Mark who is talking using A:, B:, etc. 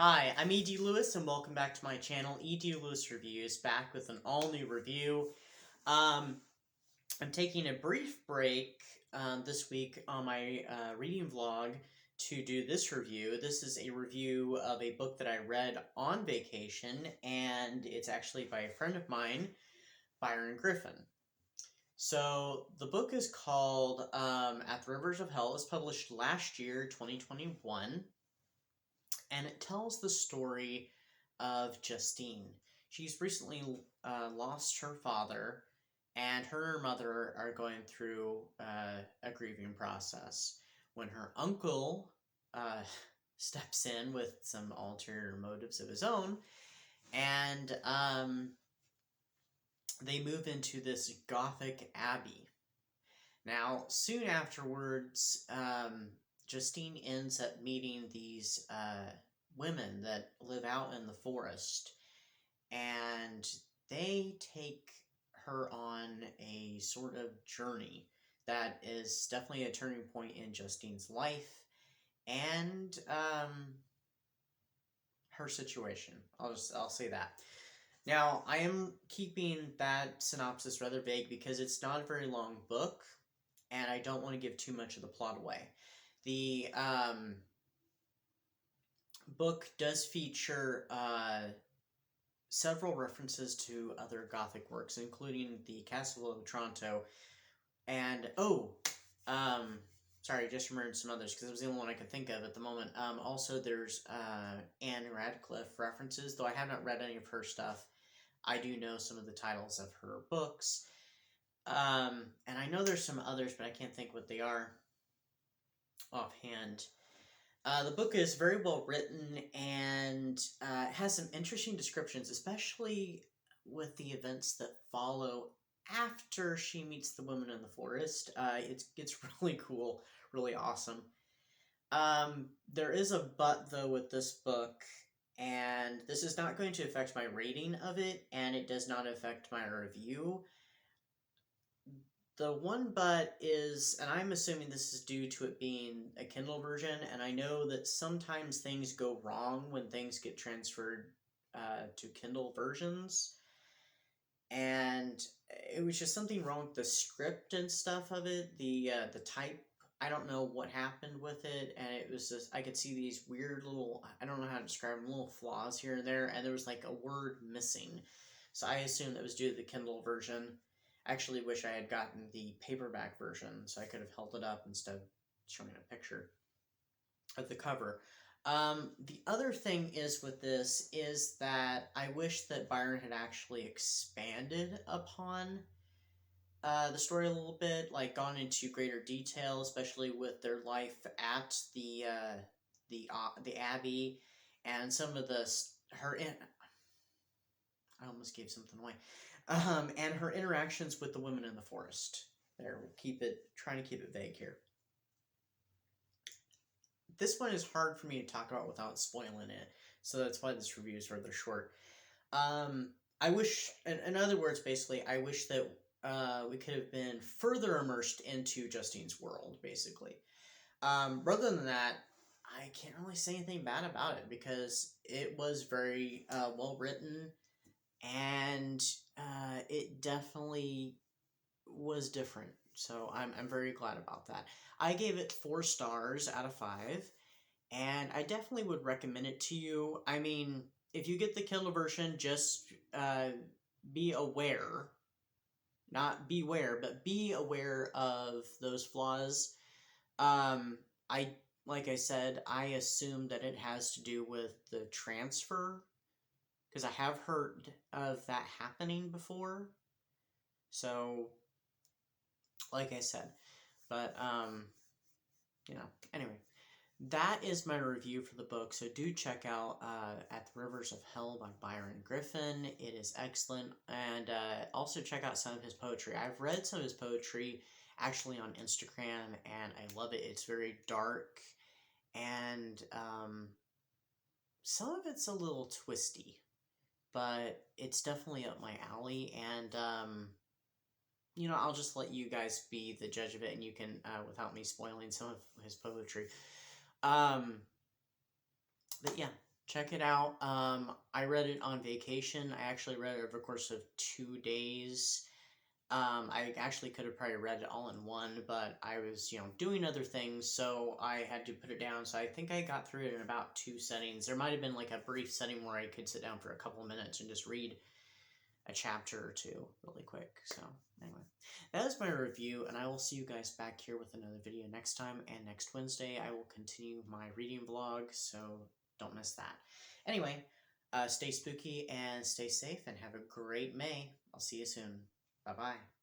A: Hi, I'm E.D. Lewis, and welcome back to my channel, E.D. Lewis Reviews, back with an all-new review. I'm taking a brief break this week on my reading vlog to do this review. This is a review of a book that I read on vacation, and it's actually by a friend of mine, Byron Griffin. So, the book is called At the Rivers of Hell. It was published last year, 2021. And it tells the story of Justine. She's recently lost her father, and her and her mother are going through a grieving process. When her uncle steps in with some ulterior motives of his own, and they move into this Gothic abbey. Now, soon afterwards, Justine ends up meeting these women that live out in the forest, and they take her on a sort of journey that is definitely a turning point in Justine's life and her situation. I'll say that. Now, I am keeping that synopsis rather vague because it's not a very long book, and I don't want to give too much of the plot away. The book does feature several references to other Gothic works, including the Castle of Otranto, and sorry, just remembered some others because it was the only one I could think of at the moment. Also, there's Anne Radcliffe references, though I have not read any of her stuff. I do know some of the titles of her books. And I know there's some others, but I can't think what they are offhand. The book is very well written and has some interesting descriptions, especially with the events that follow after she meets the women in the forest. It's really cool, really awesome. There is a but, though, with this book, and this is not going to affect my rating of it, and it does not affect my review. The one but is, and I'm assuming this is due to it being a Kindle version, and I know that sometimes things go wrong when things get transferred to Kindle versions, and it was just something wrong with the script and stuff of it, the type. I don't know what happened with it, and it was just, I could see these weird little, I don't know how to describe them, little flaws here and there, and there was like a word missing. So I assumed that was due to the Kindle version. I actually wish I had gotten the paperback version, so I could have held it up instead of showing a picture of the cover. The other thing is with this is that I wish that Byron had actually expanded upon the story a little bit, like gone into greater detail, especially with their life at the abbey and some of I almost gave something away. And her interactions with the women in the forest. There, trying to keep it vague here. This one is hard for me to talk about without spoiling it, so that's why this review is rather short. I wish, in other words, basically, I wish that we could have been further immersed into Justine's world, basically. Rather than that, I can't really say anything bad about it because it was very well written, and it definitely was different. So I'm very glad about that. I gave it 4 stars out of 5, and I definitely would recommend it to you. I mean, if you get the Kindle version, just be aware. Not beware, but be aware of those flaws. Like I said, I assume that it has to do with the transfer, because I have heard of that happening before. So, like I said, but, anyway, that is my review for the book, so do check out At the Rivers of Hell by Byron Griffin. It is excellent, and also check out some of his poetry. I've read some of his poetry actually on Instagram, and I love it. It's very dark, and some of it's a little twisty, but it's definitely up my alley, and I'll just let you guys be the judge of it, and you can, without me spoiling some of his poetry. But yeah, Check it out. I read it on vacation. I actually read it over the course of 2 days. I actually could have probably read it all in one, but I was, doing other things, so I had to put it down. So I think I got through it in about 2 settings. There might have been like a brief setting where I could sit down for a couple of minutes and just read a chapter or two really quick. So anyway, that is my review, and I will see you guys back here with another video next time. And next Wednesday, I will continue my reading vlog, so don't miss that. Anyway, stay spooky and stay safe, and have a great May. I'll see you soon. Bye-bye.